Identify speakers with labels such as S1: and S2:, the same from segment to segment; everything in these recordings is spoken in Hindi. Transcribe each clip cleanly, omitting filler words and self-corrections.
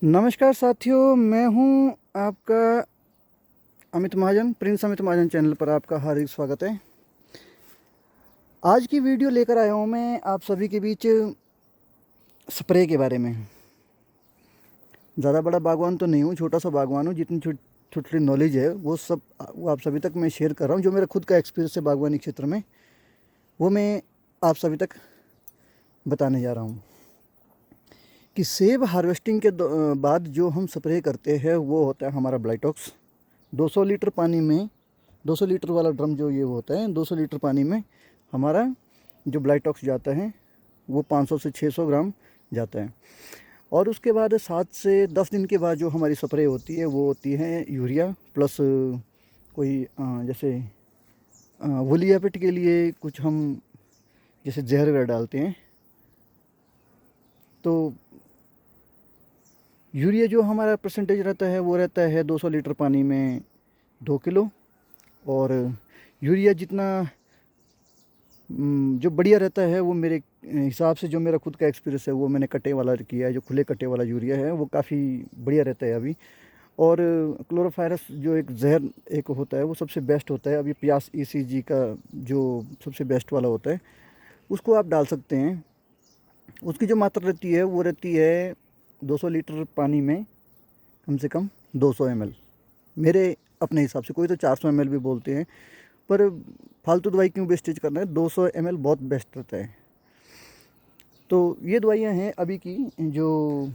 S1: नमस्कार साथियों, मैं हूं आपका अमित महाजन। प्रिंस अमित महाजन चैनल पर आपका हार्दिक स्वागत है। आज की वीडियो लेकर आया हूं मैं आप सभी के बीच स्प्रे के बारे में। ज़्यादा बड़ा बागवान तो नहीं हूं, छोटा सा बागवान हूं। जितनी छोटी छोटी नॉलेज है वो आप सभी तक मैं शेयर कर रहा हूं। जो मेरा खुद का एक्सपीरियंस है बागवानी क्षेत्र में, वो मैं आप सभी तक बताने जा रहा हूँ कि सेब हार्वेस्टिंग के बाद जो हम स्प्रे करते हैं वो होता है हमारा ब्लाइटॉक्स। 200 लीटर पानी में, 200 लीटर वाला ड्रम जो ये होता है, 200 लीटर पानी में हमारा जो ब्लाइटॉक्स जाता है वो 500 से 600 ग्राम जाता है। और उसके बाद 7 से 10 दिन के बाद जो हमारी स्प्रे होती है वो होती है यूरिया प्लस कोई जैसे वोली एपिड के लिए कुछ हम जैसे जहर वगैरह डालते हैं। तो यूरिया जो हमारा परसेंटेज रहता है वो रहता है 200 लीटर पानी में 2 किलो। और यूरिया जितना जो बढ़िया रहता है वो मेरे हिसाब से, जो मेरा खुद का एक्सपीरियंस है, वो मैंने कटे वाला किया है। जो खुले कटे वाला यूरिया है वो काफ़ी बढ़िया रहता है अभी। और क्लोरोफायरस जो एक जहर एक होता है वो सबसे बेस्ट होता है अभी। पियास ईसीजी का जो सबसे बेस्ट वाला होता है उसको आप डाल सकते हैं। उसकी जो मात्रा रहती है वो रहती है 200 लीटर पानी में कम से कम 200 ml। मेरे अपने हिसाब से, कोई तो 400 ml भी बोलते हैं, पर फालतू दवाई क्यों वेस्टेज करना है। 200 ml बहुत बेस्ट रहता है। तो ये दवाइयाँ हैं अभी की जो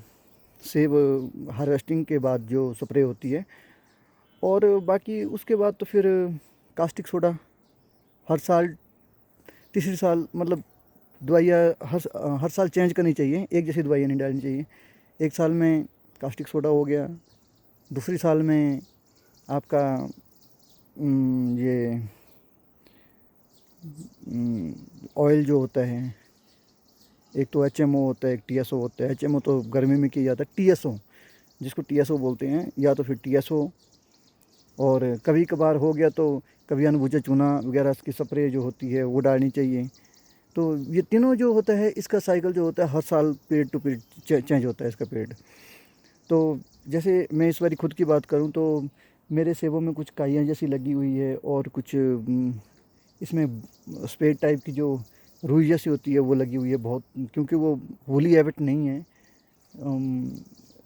S1: सेब हार्वेस्टिंग के बाद जो स्प्रे होती है। और बाकी उसके बाद तो फिर कास्टिक सोडा हर साल, तीसरी साल, मतलब दवाइयाँ हर साल चेंज करनी चाहिए। एक जैसी दवाइयाँ नहीं डालनी चाहिए। एक साल में कास्टिक सोडा हो गया, दूसरी साल में आपका ये ऑयल जो होता है, एक तो एचएमओ होता है, एक टीएसओ होता है। एचएमओ तो गर्मी में किया जाता है, टीएसओ जिसको टीएसओ बोलते हैं, या तो फिर टीएसओ। और कभी कभार हो गया तो कभी अनबुझे चूना वगैरह की स्प्रे जो होती है वो डालनी चाहिए। तो ये तीनों जो होता है, इसका साइकिल जो होता है हर साल पीरियड टू पीरियड चेंज होता है इसका पीरियड। तो जैसे मैं इस बारी खुद की बात करूं तो मेरे सेबों में कुछ काइयाँ जैसी लगी हुई है, और कुछ इसमें स्पेड टाइप की जो रुई जैसी होती है वो लगी हुई है बहुत। क्योंकि वो वोली एबिट नहीं है,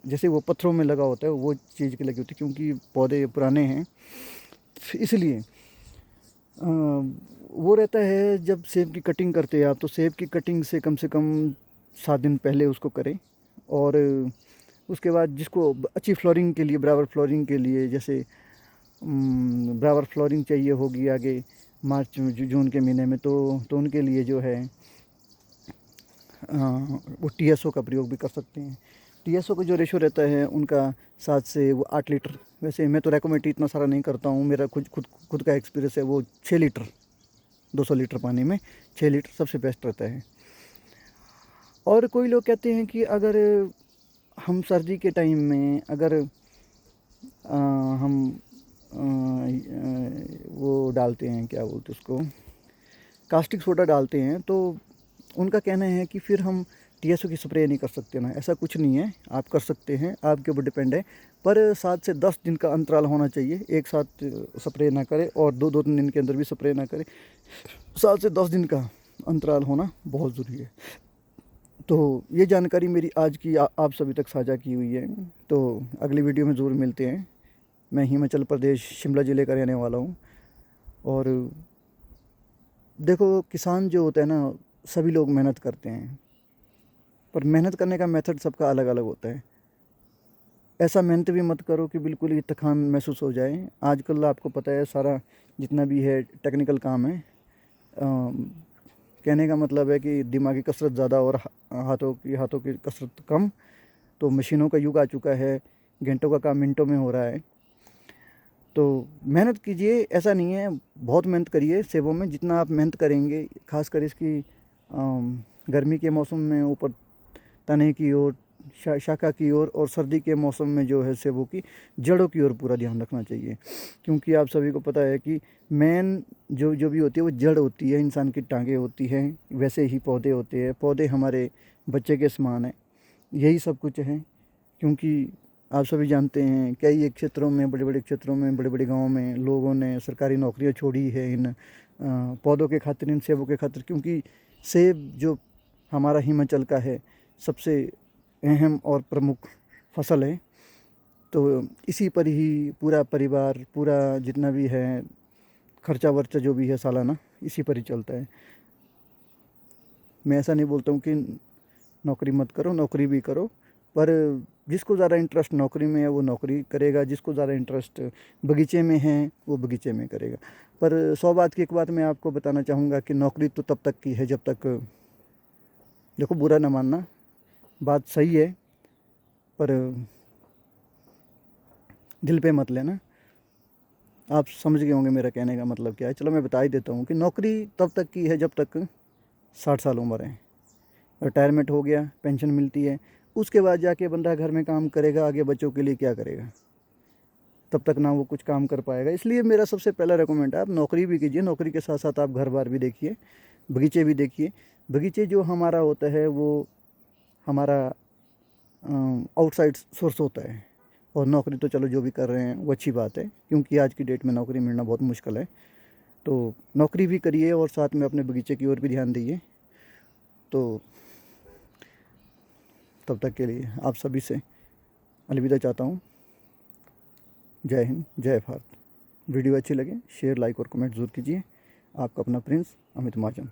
S1: जैसे वो पत्थरों में लगा होता है वो चीज़ की लगी होती है, क्योंकि पौधे पुराने हैं इसलिए। वो रहता है जब सेब की कटिंग करते हैं आप, तो सेब की कटिंग से कम 7 दिन पहले उसको करें। और उसके बाद जिसको अच्छी फ्लोरिंग के लिए, बराबर फ्लोरिंग के लिए, जैसे बराबर फ्लोरिंग चाहिए होगी आगे मार्च जून के महीने में, तो उनके लिए जो है वो टीएसओ का प्रयोग भी कर सकते हैं। टीएसओ का जो रेशो रहता है उनका 7 से वो 8 लीटर। वैसे मैं तो रेकमेंड इतना सारा नहीं करता हूँ, मेरा खुद का एक्सपीरियंस है वो 6 लीटर, 200 लीटर पानी में 6 लीटर सबसे बेस्ट रहता है। और कोई लोग कहते हैं कि अगर हम सर्दी के टाइम में अगर हम वो डालते हैं, क्या बोलते हैं उसको, कास्टिक सोडा डालते हैं, तो उनका कहना है कि फिर हम टीएसओ की स्प्रे नहीं कर सकते ना। ऐसा कुछ नहीं है, आप कर सकते हैं, आपके ऊपर डिपेंड है। पर 7 से 10 दिन का अंतराल होना चाहिए। एक साथ स्प्रे ना करें और दो तीन दिन के अंदर भी स्प्रे ना करें। 7 से 10 दिन का अंतराल होना बहुत ज़रूरी है। तो ये जानकारी मेरी आज की आप सभी तक साझा की हुई है। तो अगली वीडियो में ज़रूर मिलते हैं। मैं हिमाचल प्रदेश शिमला ज़िले का रहने वाला हूँ। और देखो, किसान जो होता है ना, सभी लोग मेहनत करते हैं, पर मेहनत करने का मेथड सबका अलग अलग होता है। ऐसा मेहनत भी मत करो कि बिल्कुल ही थकान महसूस हो जाए। आजकल आपको पता है सारा जितना भी है टेक्निकल काम है। कहने का मतलब है कि दिमागी कसरत ज़्यादा और हाथों की कसरत कम। तो मशीनों का युग आ चुका है, घंटों का काम मिनटों में हो रहा है। तो मेहनत कीजिए, ऐसा नहीं है, बहुत मेहनत करिए सेबों में। जितना आप मेहनत करेंगे, खासकर इसकी गर्मी के मौसम में ऊपर तने की ओर, शाखा की ओर, और सर्दी के मौसम में जो है सेबों की जड़ों की ओर पूरा ध्यान रखना चाहिए। क्योंकि आप सभी को पता है कि मेन जो जो भी होती है वो जड़ होती है। इंसान की टांगें होती हैं, वैसे ही पौधे होते हैं। पौधे हमारे बच्चे के समान हैं, यही सब कुछ है। क्योंकि आप सभी जानते हैं कई एक क्षेत्रों में, बड़े बड़े क्षेत्रों में, बड़े बड़े गाँव में लोगों ने सरकारी नौकरियां छोड़ी है इन पौधों के खातिर, इन सेबों के खातिर। क्योंकि सेब जो हमारा हिमाचल का है सबसे अहम और प्रमुख फसल है, तो इसी पर ही पूरा परिवार, पूरा जितना भी है खर्चा वर्चा जो भी है सालाना, इसी पर ही चलता है। मैं ऐसा नहीं बोलता हूँ कि नौकरी मत करो, नौकरी भी करो, पर जिसको ज़्यादा इंटरेस्ट नौकरी में है वो नौकरी करेगा, जिसको ज़्यादा इंटरेस्ट बगीचे में है वो बगीचे में करेगा। पर 100 बात की एक बात मैं आपको बताना चाहूँगा कि नौकरी तो तब तक की है जब तक, देखो बुरा ना मानना, बात सही है, पर दिल पे मत लेना। आप समझ गए होंगे मेरा कहने का मतलब क्या है। चलो मैं बता ही देता हूँ कि नौकरी तब तक की है जब तक 60 साल उम्र है। रिटायरमेंट हो गया, पेंशन मिलती है, उसके बाद जाके बंदा घर में काम करेगा, आगे बच्चों के लिए क्या करेगा, तब तक ना वो कुछ काम कर पाएगा। इसलिए मेरा सबसे पहला रेकमेंड है आप नौकरी भी कीजिए, नौकरी के साथ साथ आप घर बार भी देखिए, बगीचे भी देखिए। बगीचे जो हमारा होता है वो हमारा आउटसाइड सोर्स होता है, और नौकरी तो चलो जो भी कर रहे हैं वो अच्छी बात है, क्योंकि आज की डेट में नौकरी मिलना बहुत मुश्किल है। तो नौकरी भी करिए और साथ में अपने बगीचे की ओर भी ध्यान दीजिए। तो तब तक के लिए आप सभी से अलविदा चाहता हूँ। जय हिंद, जय भारत। वीडियो अच्छी लगे शेयर, लाइक और कमेंट ज़रूर कीजिए। आपका अपना प्रिंस अमित महाजन।